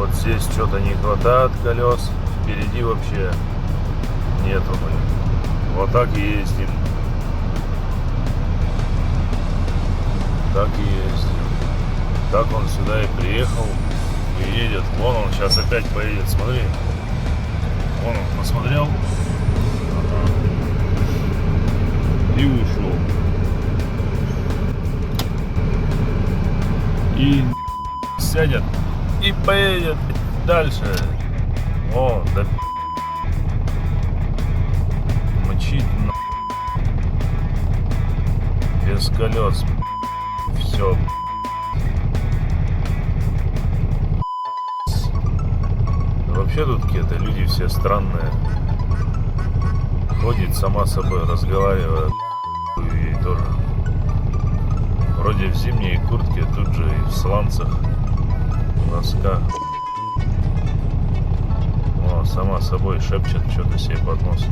Вот здесь что-то не хватает колес. Впереди вообще нету. Вот так и ездим. Так и ездим. Так он сюда и приехал. И едет. Вон он сейчас опять поедет. Смотри. Вон он посмотрел. Ага. И ушел. И сядет. И поедет дальше. О, да мчит на... без колес. Все. Вообще тут какие-то люди все странные. Ходит сама с собой, разговаривает. И тоже. Вроде в зимней куртке, тут же и в сланцах, в носках. О, сама собой шепчет что-то себе под нос.